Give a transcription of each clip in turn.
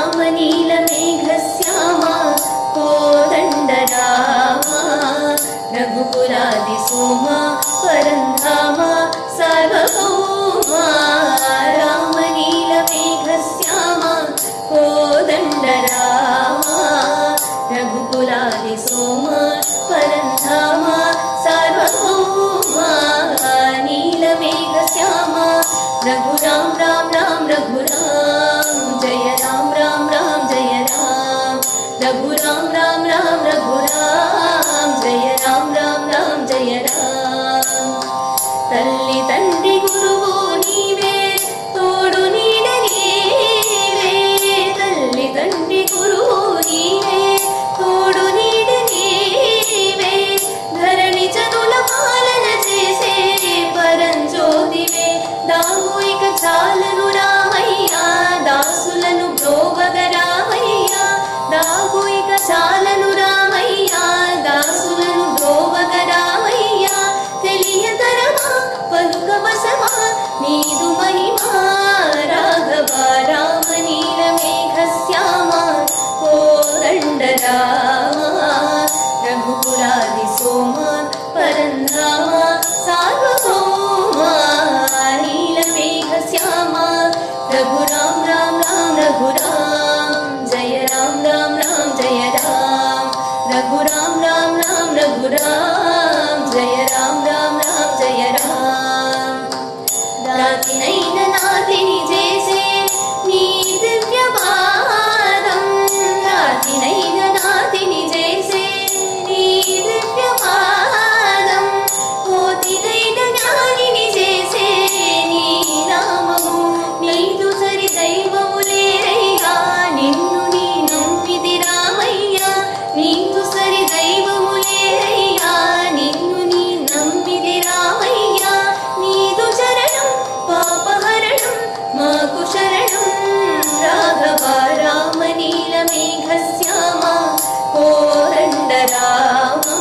राम नीलमेघश्यामा कोदण्डरामा रघुकुलादिसोमा परन्धामा सार्वभौमा राम नीलमेघश्यामा कोदण्डरामा रघुकुलादिसोमा परन्धामा सार्वभौमा नीलमेघश्यामा रघुराम राम राम रघुराम जय राम राम राम जय राम रघुराम राम राम रघुराम जय राम राम राम जय राम तल्ली तंड्री गुरुवो नीवे तोडु नीड नीवे तल्ली तंड्री गुरुवो नीवे तोडु नीड नीवे धरणि जनुल पालन చేసే పరంజ్యోతివే దామోయిక చాలను రామయ్యా దాసులను బ్రోవగ రామయ్యా దామోయిక చాలను రామయ్యా దాసులను బ్రోవగ రామయ్యా తెలియతరమా పలుకవసమా నీదు మహిమా రాఘవ రామ నీలమేఘశ్యామా కోదండరామా రఘుకులాదిసోమా పరంధామా सार्वभौमा नीलमेघश्यामा रघुराम राम राम रघुराम जय राम राम राम जय राम रघुराम राम राम रघुराम जय राम राम राम जय राम नातिनैन नातिनि చేసే నీ దివ్యపాదం నాతినైన నాతిని చేసే నీ దివ్యపాదం కోతినైన జ్ఞానిని చేసే నీ నామము నీదు సరి దైవము లేరయ్యా నిన్ను నీ నమ్మిది రామయ్యా నీదు సరి దైవము లేరయ్యా నిన్ను నీ నమ్మిది రామయ్యా నీదు చరణం పాపహరణం మాకు శరణం రాఘవ రామ నీలమేఘశ్యామా కోదండరామా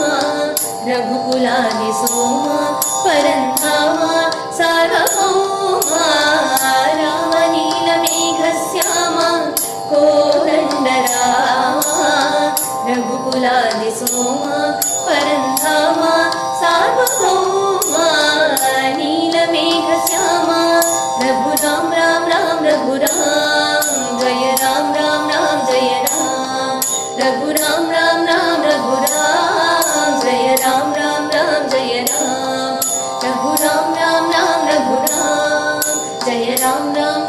रघुकुलादिसोमा परन्धामा सार्वभौमा राम नीलमेघश्यामा कोदण्डरामा रघुकुलादिसोमा परन्धामा सार्वभौमा नीलमेघश्यामा रघुराम राम राम रघुराम जय राम राम राम जय राम रघुराम राम राम रघुराम जय राम राम राम जय राम रघुराम राम राम रघुराम जय राम राम